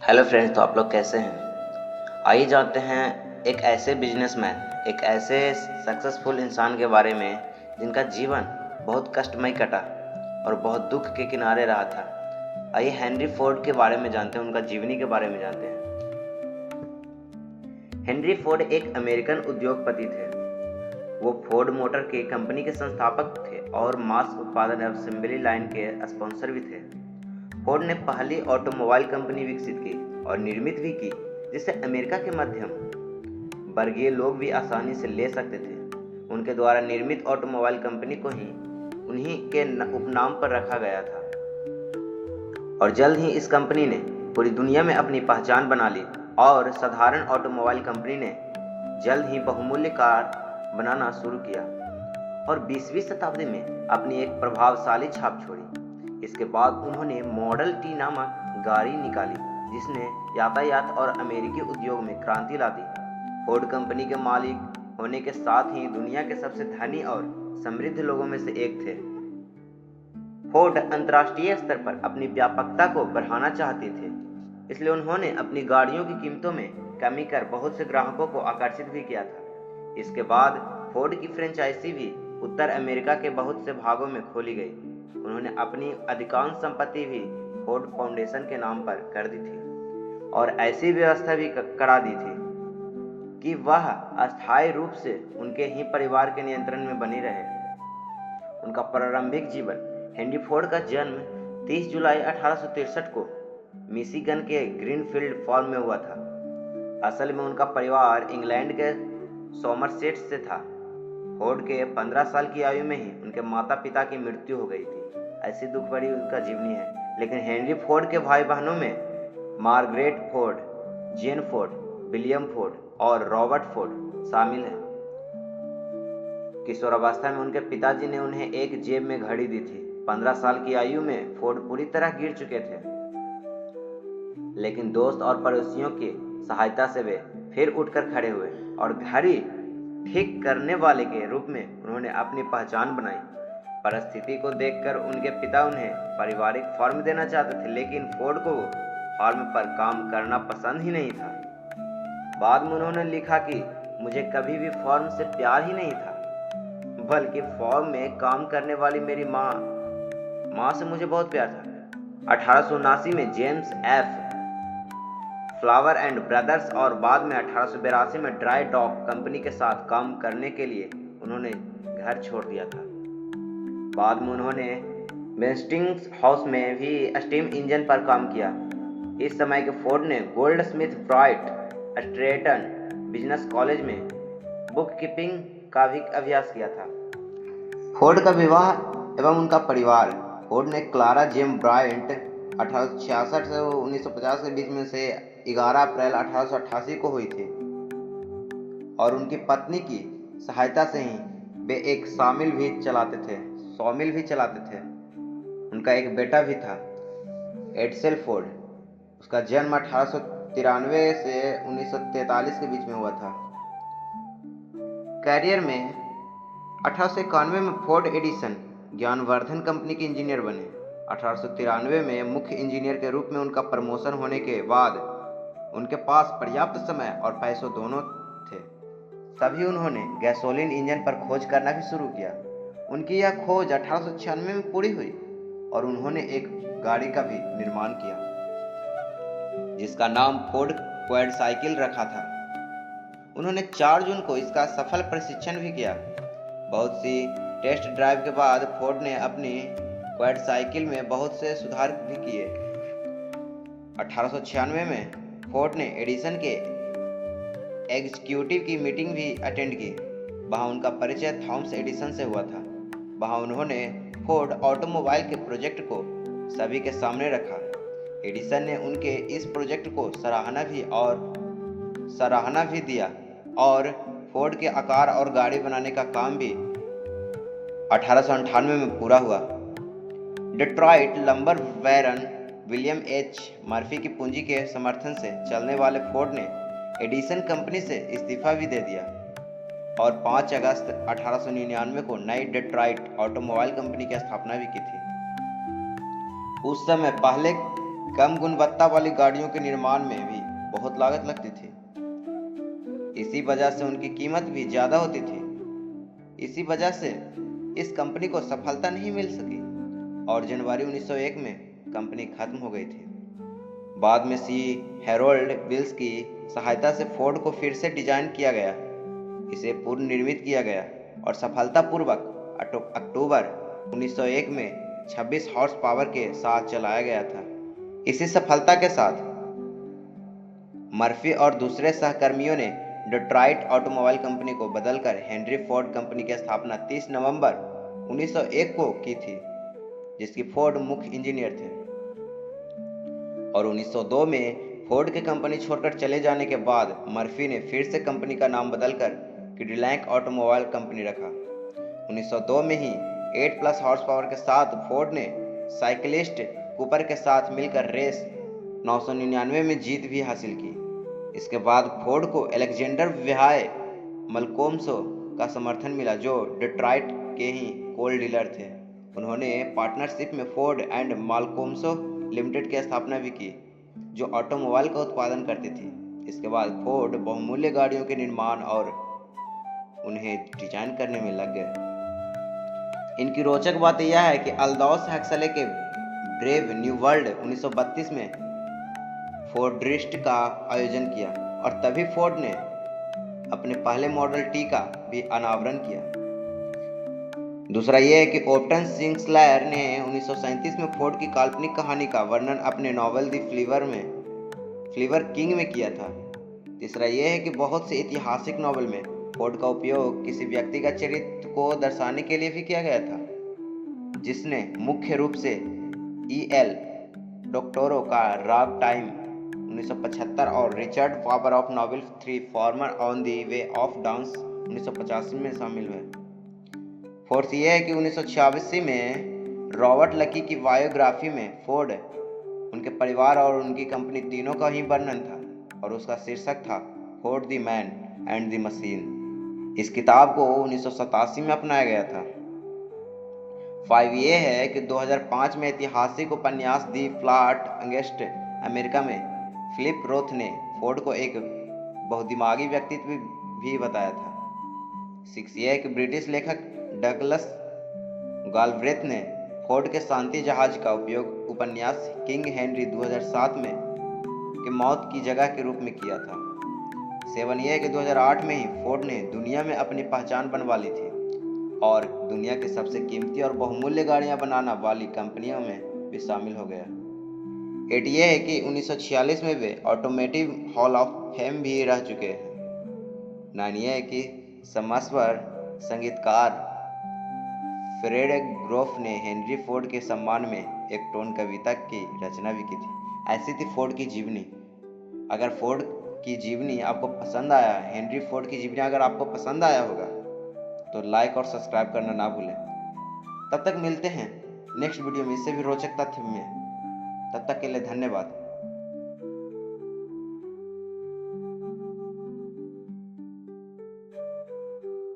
Hello friends, तो आप लोग कैसे हैं। आइए जानते हैं एक ऐसे बिजनेसमैन, एक ऐसे सक्सेसफुल इंसान के बारे में जिनका जीवन बहुत कष्टमय कटा और बहुत दुख के किनारे रहा था। आइए हेनरी फोर्ड के बारे में जानते हैं, उनका जीवनी के बारे में जानते हैं। हेनरी फोर्ड एक अमेरिकन उद्योगपति थे। वो फोर्ड मोटर के कंपनी के संस्थापक थे और मास उत्पादन असेंबली लाइन के स्पॉन्सर भी थे। फोर्ड ने पहली ऑटोमोबाइल कंपनी विकसित की और निर्मित भी की, जिसे अमेरिका के मध्यम वर्गीय लोग भी आसानी से ले सकते थे। उनके द्वारा निर्मित ऑटोमोबाइल कंपनी को ही उन्हीं के उपनाम पर रखा गया था और जल्द ही इस कंपनी ने पूरी दुनिया में अपनी पहचान बना ली और साधारण ऑटोमोबाइल कंपनी ने जल्द ही बहुमूल्य कार बनाना शुरू किया और 20वीं शताब्दी में अपनी एक प्रभावशाली छाप छोड़ी। इसके बाद उन्होंने मॉडल टी नामक गाड़ी निकाली, जिसने यातायात और अमेरिकी उद्योग में क्रांति ला दी। फोर्ड कंपनी के मालिक होने के साथ ही दुनिया के सबसे धनी और समृद्ध लोगों में से एक थे। फोर्ड अंतर्राष्ट्रीय स्तर पर अपनी व्यापकता को बढ़ाना चाहते थे, इसलिए उन्होंने अपनी गाड़ियों की कीमतों में कमी कर बहुत से ग्राहकों को आकर्षित भी किया था। इसके बाद फोर्ड की फ्रेंचाइजी भी उत्तर अमेरिका के बहुत से भागों में खोली गई। उन्होंने अपनी अधिकांश संपत्ति भी फोर्ड फाउंडेशन के नाम पर कर दी थी और ऐसी व्यवस्था भी करा दी थी कि वह अस्थायी रूप से उनके ही परिवार के नियंत्रण में बनी रहे। उनका प्रारंभिक जीवन। हेनरी फोर्ड का जन्म 30 जुलाई 1863 को मिशिगन के ग्रीनफील्ड फार्म में हुआ था। असल में उनका परिवार इंग्लैंड के सोमरसेट से था। फोर्ड के 15 साल की आयु में ही उनके माता पिता की मृत्यु हो गई थी। ऐसी दुख भरी उनका जीवनी है। लेकिन हेनरी फोर्ड के भाई बहनों में मार्गरेट फोर्ड, जेन फोर्ड, विलियम फोर्ड और रॉबर्ट फोर्ड शामिल हैं। किशोरावस्था में उनके पिताजी ने उन्हें एक जेब में घड़ी दी थी। 15 साल की आयु में फोर्ड पूरी तरह गिर चुके थे, लेकिन दोस्त और पड़ोसियों की सहायता से वे फिर उठकर खड़े हुए और घड़ी ठीक करने वाले के रूप में उन्होंने अपनी पहचान बनाई। परिस्थिति को देखकर उनके पिता उन्हें पारिवारिक फर्म देना चाहते थे, लेकिन फोर्ड को फर्म पर काम करना पसंद ही नहीं था। बाद में उन्होंने लिखा कि मुझे कभी भी फर्म से प्यार ही नहीं था, बल्कि फर्म में काम करने वाली मेरी माँ से मुझे बहुत प्यार था। 1879 में James F flower and brothers और बाद में 1882 में ड्राई डॉक कंपनी के साथ काम करने के लिए उन्होंने घर छोड़ दिया था। बाद में उन्होंने वेस्टिंग्स हाउस में भी स्टीम इंजन पर काम किया। इस समय के फोर्ड ने Goldsmith Bright Stratton business college में बुक कीपिंग का भी अभ्यास किया था। फोर्ड का विवाह एवं उनका परिवार। फोर्ड ने क्लारा जेम ब्राइट 1866 से 1950 के बीच में से 11 अप्रैल 1888 को हुई थी और उनकी पत्नी की सहायता से ही वे एक सॉमिल भी चलाते थे। उनका एक बेटा भी था, एड्सेल फोर्ड। उसका जन्म 1893 से 1943 के बीच में हुआ था। कैरियर में 1891 में फोर्ड एडिसन ज्ञानवर्धन कंपनी के इंजीनियर बने। 1893 में मुख्य इंजीनियर के रूप में उनका प्रमोशन होने के बाद उनके पास पर्याप्त समय और पैसों दोनों थे। तभी उन्होंने गैसोलीन इंजन पर खोज करना भी शुरू किया। उनकी यह खोज 1896 में पूरी हुई और उन्होंने एक गाड़ी का भी निर्माण किया, जिसका नाम फोर्ड क्वाड साइकिल रखा था। उन्होंने 4 जून को इसका सफल प्रशिक्षण भी किया। बहुत सी टेस्ट ड्राइव के बाद फोर्ड ने अपनी क्वाड साइकिल में बहुत से सुधार भी किए। 1896 में फोर्ड ने एडिसन के एग्जीक्यूटिव की मीटिंग भी अटेंड की। वहां उनका परिचय थॉमस एडिसन से हुआ था। वहां उन्होंने फोर्ड ऑटोमोबाइल के प्रोजेक्ट को सभी के सामने रखा। एडिसन ने उनके इस प्रोजेक्ट को सराहना भी दिया और फोर्ड के आकार और गाड़ी बनाने का काम भी 1898 में पूरा हुआ। डेट्रॉइट लंबर बैरन विलियम एच मर्फी की पूंजी के समर्थन से चलने वाले फोर्ड ने एडिसन कंपनी से इस्तीफा भी दे दिया और 5 अगस्त 1899 को नई डेट्रॉइट ऑटोमोबाइल कंपनी की स्थापना भी की थी। उस समय पहले कम गुणवत्ता वाली गाड़ियों के निर्माण में भी बहुत लागत लगती थी। इसी वजह से उनकी कीमत भी ज़्यादा होती थी। इसी वजह से इस कंपनी को सफलता नहीं मिल सकी और जनवरी 1901 में कंपनी खत्म हो गई थी। बाद में सी हैरोल्ड विल्स की सहायता से फोर्ड को फिर से डिजाइन किया गया, इसे पुनर्निर्मित किया गया और सफलतापूर्वक अक्टूबर 1901 में 26 हॉर्स पावर के साथ चलाया गया था। इसी सफलता के साथ मर्फी और दूसरे सहकर्मियों ने डेट्रॉइट ऑटोमोबाइल कंपनी को बदलकर हेनरी फोर्ड कंपनी की स्थापना 30 नवंबर 1901 को की थी, जिसकी फोर्ड मुख्य इंजीनियर थे। और 1902 में फोर्ड की कंपनी छोड़कर चले जाने के बाद मर्फी ने फिर से कंपनी का नाम बदलकर कैडिलैक ऑटोमोबाइल कंपनी रखा। 1902 में ही 8+ हॉर्स पावर के साथ फोर्ड ने साइकिलिस्ट कूपर के साथ मिलकर रेस 999 में जीत भी हासिल की। इसके बाद फोर्ड को अलेक्जेंडर व्हाय मलकोम्सो का समर्थन मिला, जो डेट्रॉइट के ही कोल डीलर थे। उन्होंने पार्टनरशिप में फोर्ड एंड मालकोम्सो लिमिटेड की स्थापना भी की, जो ऑटोमोबाइल का उत्पादन करती थी। इसके बाद फोर्ड बहुमूल्य गाड़ियों के निर्माण और उन्हें डिजाइन करने में लग गए। इनकी रोचक बात यह है कि अल्दौस हक्सले के ब्रेव न्यू वर्ल्ड 1932 में फोर्ड्रिस्ट का आयोजन किया और तभी फोर्ड ने अपने पहले मॉडल टी का भी अनावरण किया। दूसरा यह है कि ओप्टन सिंक्लायर ने 1937 में फोर्ड की काल्पनिक कहानी का वर्णन अपने नॉवेल द फ्लीवर किंग में किया था। तीसरा यह है कि बहुत से ऐतिहासिक नॉवेल में फोर्ड का उपयोग किसी व्यक्तिगत चरित्र को दर्शाने के लिए भी किया गया था, जिसने मुख्य रूप से E.L. डॉक्टोरो का रॉक टाइम 1975 और Richard Faber of novel 3 farmer on the way of dance 1985 में शामिल है। फोर्थ यह है कि 1986 में रॉबर्ट लकी की बायोग्राफी में फोर्ड, उनके परिवार और उनकी कंपनी तीनों का ही वर्णन था और उसका शीर्षक था Ford the man and the machine. इस किताब को 1987 में अपनाया गया था। 5 ये है कि 2005 में ऐतिहासिक उपन्यास दी फ्लॉट अगेंस्ट अमेरिका में फिलिप रोथ ने फोर्ड को एक बहुदिमागी व्यक्तित्व भी बताया था। 6 ये है कि ब्रिटिश लेखक डगलस गालब्रेथ ने फोर्ड के शांति जहाज का उपयोग उपन्यास किंग हेनरी 2007 में के मौत की जगह के रूप में किया था। 7 ये है कि 2008 में ही फोर्ड ने दुनिया में अपनी पहचान बनवा ली थी और दुनिया की सबसे कीमती और बहुमूल्य गाड़ियां बनाना वाली कंपनियों में भी शामिल हो गया। 8 ये है कि 1946 में वे ऑटोमोटिव हॉल ऑफ फेम भी रह चुके हैं। 9 ये है कि समस्वर संगीतकार फ्रेडरिक ग्रोफ ने हेनरी फोर्ड के सम्मान में एक टोन कविता की रचना भी की थी। ऐसी थी फोर्ड की जीवनी। अगर फोर्ड की जीवनी आपको पसंद आया, हेनरी फोर्ड की जीवनी अगर आपको पसंद आया होगा तो लाइक और सब्सक्राइब करना ना भूलें। तब तक मिलते हैं नेक्स्ट वीडियो में इससे भी रोचक तथ्य में। तब तक के लिए धन्यवाद।